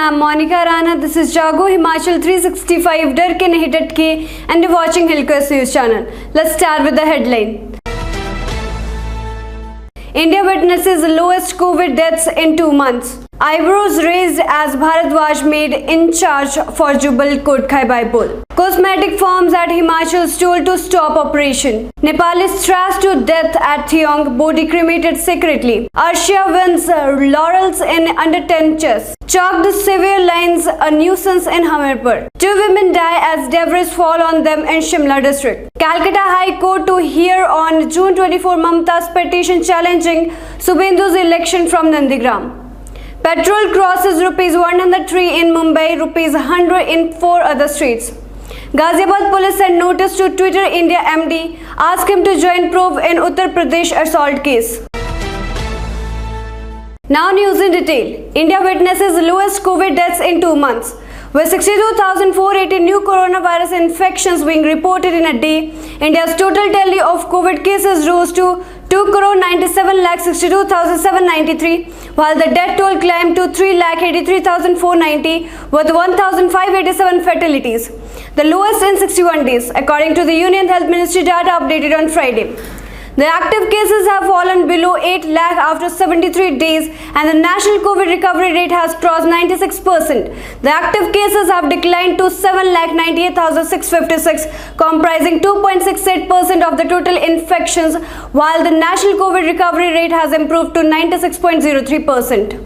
I'm Monica Rana. This is Jago Himachal 365 Dar ke nahi datke and you're watching Hillcrest News Channel. Let's start with the headline. India witnesses the lowest COVID deaths in 2 months. Eyebrows raised as Bharadwaj made in charge for Jubal Kodkai by poll. Cosmetic firms at Himachal told to stop operation. Nepalis thrashed to death at Thiong, body cremated secretly. Arshia wins laurels in under 10 chess. Chalked severe lines a nuisance in Hamirpur. 2 women die as debris fall on them in Shimla district. Calcutta High Court to hear on June 24 Mamta's petition challenging Subhendu's election from Nandigram. Petrol crosses rupees 103 in Mumbai, rupees 100 in 4 other streets. Ghaziabad police sent notice to Twitter India MD, ask him to join probe in Uttar Pradesh assault case. Now news in detail. India witnesses lowest COVID deaths in 2 months. With 62,480 new coronavirus infections being reported in a day, India's total tally of COVID cases rose to 2,97,62,793, while the death toll climbed to 3,83,490 with 1,587 fatalities, the lowest in 61 days, according to the Union Health Ministry data updated on Friday. The active cases have fallen below 8 lakh after 73 days and the national COVID recovery rate has crossed 96%. The active cases have declined to 7,98,656, comprising 2.68% of the total infections, while the national COVID recovery rate has improved to 96.03%.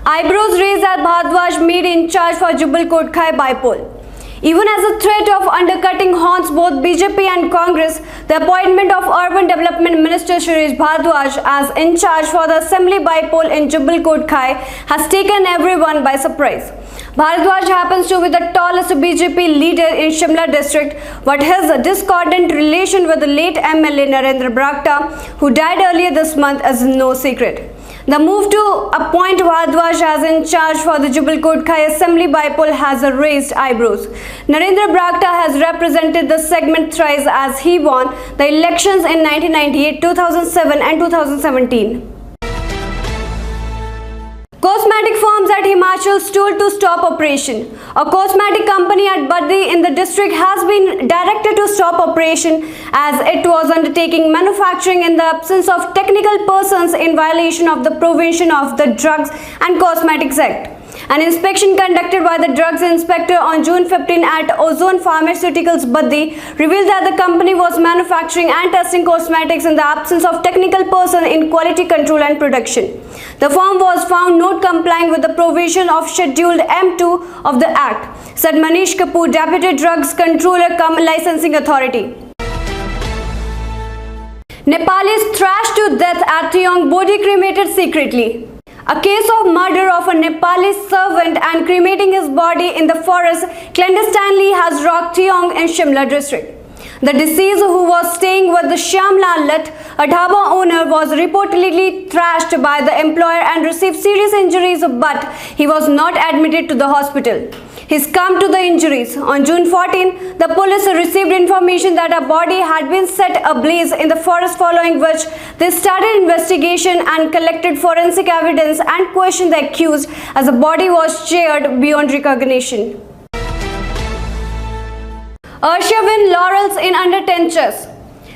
Eyebrows raised at Bharadwaj made in charge for Jubal Kodkai by poll. Even as a threat of undercutting haunts both BJP and Congress, the appointment of Urban Development Minister Shirish Bharadwaj as in charge for the Assembly by poll in Jubal Kodkai has taken everyone by surprise. Bharadwaj happens to be the tallest BJP leader in Shimla district, but his discordant relation with the late MLA Narendra Brakta, who died earlier this month, is no secret. The move to appoint Bharadwaj as in charge for the Jubal Kodkai Assembly by poll has raised eyebrows. Narendra Brakta has represented the segment thrice as he won the elections in 1998, 2007 and 2017. Cosmetic firms at Himachal told to stop operation. A cosmetic company at Baddi in the district has been directed to stop operation as it was undertaking manufacturing in the absence of technical persons in violation of the provision of the Drugs and Cosmetics Act. An inspection conducted by the drugs inspector on June 15 at Ozone Pharmaceuticals Baddi revealed that the company was manufacturing and testing cosmetics in the absence of technical person in quality control and production. The firm was found not complying with the provision of Scheduled M2 of the Act, said Manish Kapoor, Deputy Drugs Controller cum Licensing Authority. Nepalis thrashed to death at Thiong, body cremated secretly. A case of murder of a Nepali servant and cremating his body in the forest clandestinely has rocked Thiong in Shimla district. The deceased, who was staying with the Shyamlal Lat, a dhaba owner, was reportedly thrashed by the employer and received serious injuries, but he was not admitted to the hospital. He succumbed to the injuries. On June 14, the police received information that a body had been set ablaze in the forest, following which they started investigation and collected forensic evidence and questioned the accused as the body was charred beyond recognition. Arshia win laurels in under 10 chess.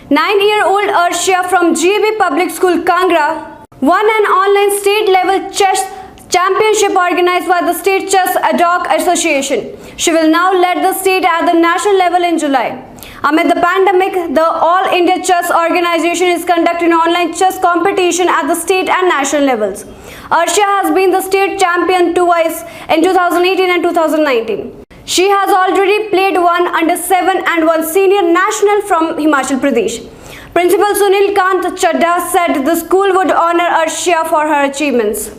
9-year-old Arshia from GAB Public School, Kangra, won an online state-level chess championship organized by the State Chess Ad Hoc Association. She will now lead the state at the national level in July. Amid the pandemic, the All India Chess Organization is conducting online chess competition at the state and national levels. Arshia has been the state champion twice in 2018 and 2019. She has already played one under 7 and one senior national from Himachal Pradesh. Principal Sunil Kant Chadda said the school would honor Arshia for her achievements.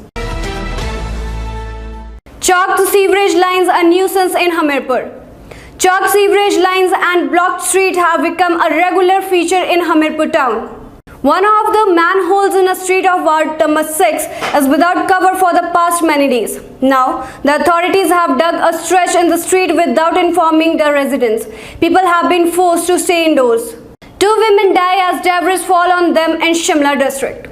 Chalked sewerage lines a nuisance in Hamirpur. Chalked sewerage lines and blocked street have become a regular feature in Hamirpur town. One of the manholes in a street of Ward number 6 is without cover for the past many days. Now, the authorities have dug a stretch in the street without informing the residents. People have been forced to stay indoors. 2 women die as debris fall on them in Shimla district.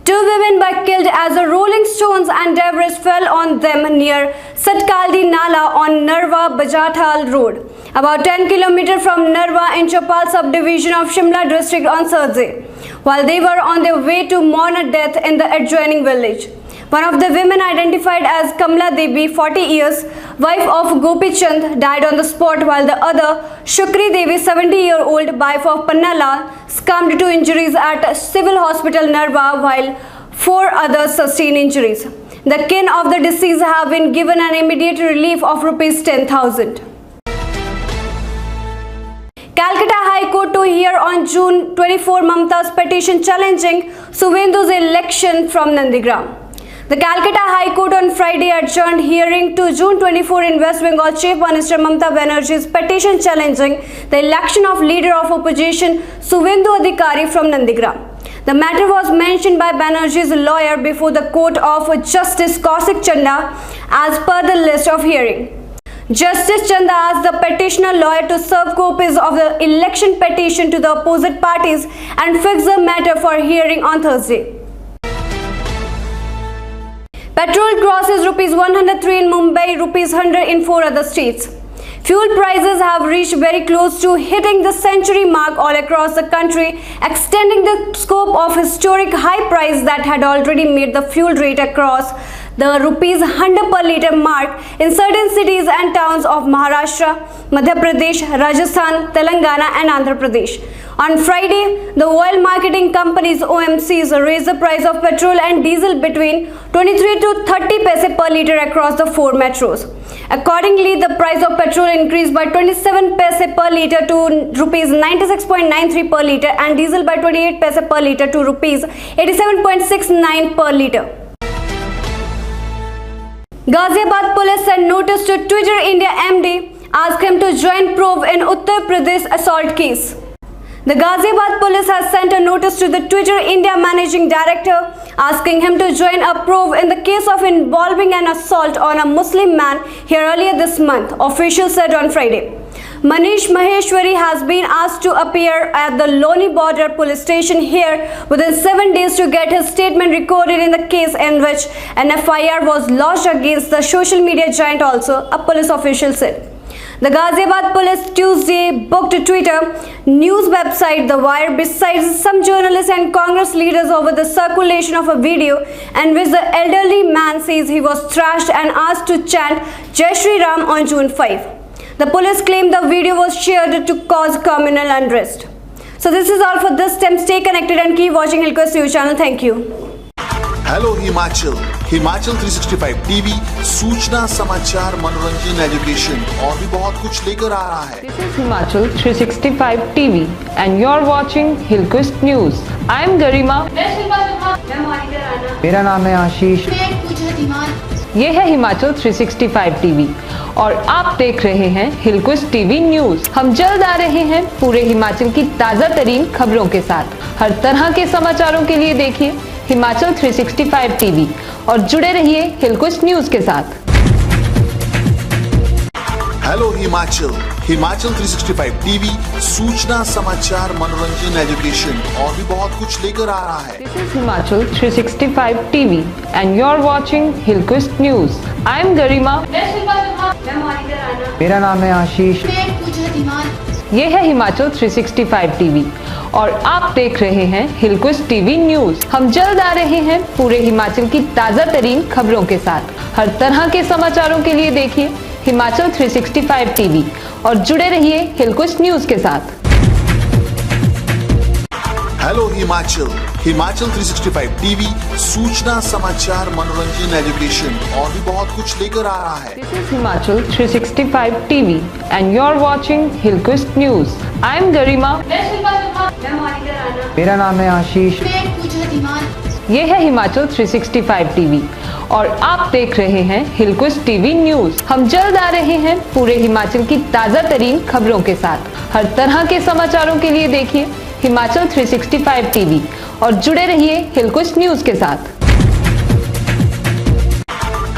Two women were killed as the rolling stones and debris fell on them near Satkaldi Nala on Narwa Bajathal Road, about 10 km from Narwa in Chopal subdivision of Shimla district on Thursday, while they were on their way to mourn a death in the adjoining village. One of the women, identified as Kamla Devi, 40 years, wife of Gopi Chand, died on the spot, while the other, Shukri Devi, 70-year-old, wife of Pannala, succumbed to injuries at Civil Hospital Narwa, while 4 others sustained injuries. The kin of the deceased have been given an immediate relief of Rs 10,000. Calcutta High Court to hear on June 24 Mamta's petition challenging Suvendu's election from Nandigram. The Calcutta High Court on Friday adjourned hearing to June 24 in West Bengal Chief Minister Mamata Banerjee's petition challenging the election of leader of opposition Suvendu Adhikari from Nandigram. The matter was mentioned by Banerjee's lawyer before the court of Justice Kaushik Chanda as per the list of hearing. Justice Chanda asked the petitioner lawyer to serve copies of the election petition to the opposite parties and fix the matter for hearing on Thursday. Petrol crosses Rs 103 in Mumbai, Rs 100 in 4 other states. Fuel prices have reached very close to hitting the century mark all across the country, extending the scope of historic high price that had already made the fuel rate across the Rs 100 per litre mark in certain cities and towns of Maharashtra, Madhya Pradesh, Rajasthan, Telangana and Andhra Pradesh. On Friday, the oil marketing companies OMCs raised the price of petrol and diesel between 23 to 30 paise per litre across the 4 metros. Accordingly, the price of petrol increased by 27 paise per litre to Rs 96.93 per litre and diesel by 28 paise per litre to Rs 87.69 per litre. Ghaziabad police sent notice to Twitter India MD, asked him to join probe in Uttar Pradesh assault case. The Ghaziabad police has sent a notice to the Twitter India managing director, asking him to join a probe in the case of involving an assault on a Muslim man here earlier this month, officials said on Friday. Manish Maheshwari has been asked to appear at the Loni border police station here within 7 days to get his statement recorded in the case in which an FIR was lodged against the social media giant also, a police official said. The Ghaziabad police Tuesday booked Twitter news website The Wire besides some journalists and Congress leaders over the circulation of a video in which the elderly man says he was thrashed and asked to chant Jai Shri Ram on June 5. The police claimed the video was shared to cause communal unrest. So this is all for this time. Stay connected and keep watching Hillquest News channel. Thank you. Hello Himachal 365 TV सूचना समाचार मनोरंजन education और भी बहुत कुछ लेकर आ रहा है। This is Himachal 365 TV and you're watching Hillquest News. I'm Garima. मेरा नाम है आशीष। ये है हिमाचल 365 टीवी और आप देख रहे हैं हिलक्विस्ट टीवी न्यूज। हम जल्द आ रहे हैं पूरे हिमाचल की ताज़ा तरीन खबरों के साथ। हर तरह के समाचारों के लिए देखिए हिमाचल 365 टीवी और जुड़े रहिए हिलक्विस्ट न्यूज के साथ। हेलो हिमाचल 365 टीवी सूचना समाचार मनोरंजन एजुकेशन और भी बहुत कुछ लेकर आ रहा है। This is Himachal 365 TV and you're watching Hillquest News. I'm Garima. मेरा नाम है आशीष। ये है हिमाचल 365 टीवी और आप देख रहे हैं हिलक्विस्ट टीवी न्यूज। हम जल्द आ रहे हैं पूरे हिमाचल की ताज़ा तरीन खबरों के साथ। हर तरह के समाचारों के लिए देखिए हिमाचल 365 टीवी और जुड़े रहिए हिलक्विस्ट न्यूज के साथ। हेलो हिमाचल 365 टीवी सूचना समाचार मनोरंजन एजुकेशन और भी बहुत कुछ लेकर आ रहा है। This is Himachal 365 TV and you're watching Hillquest News. I'm Garima. मेरा नाम है आशीष। ये है हिमाचल 365 टीवी और आप देख रहे हैं हिलक्विस्ट टीवी न्यूज। हम जल्द आ रहे हैं पूरे हिमाचल की ताज़ा तरीन खबरों के साथ। हर तरह के समाचारों के लिए देखिए हिमाचल 365 टीवी और जुड़े रहिए हिलक्विस्ट न्यूज के साथ।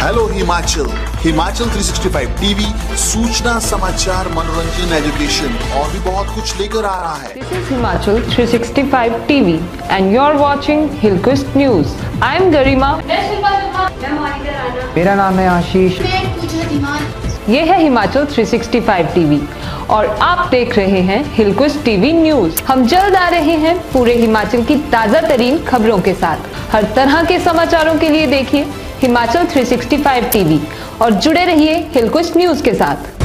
हेलो हिमाचल हिमाचल 365 टीवी सूचना समाचार मनोरंजन एजुकेशन और भी बहुत कुछ लेकर आ रहा है। This is Himachal 365 TV and you're watching Hillquist News. I'm Garima. मेरा नाम है आशीष। ये है हिमाचल 365 टीवी और आप देख रहे हैं हिलक्विस्ट टीवी न्यूज। हम जल्द आ रहे हैं पूरे हिमाचल की ताजा तरीन खबरों के साथ। हर तरह के समाचारों के लिए देखिए हिमाचल 365 टीवी और जुड़े रहिए हिलक्विस्ट न्यूज के साथ।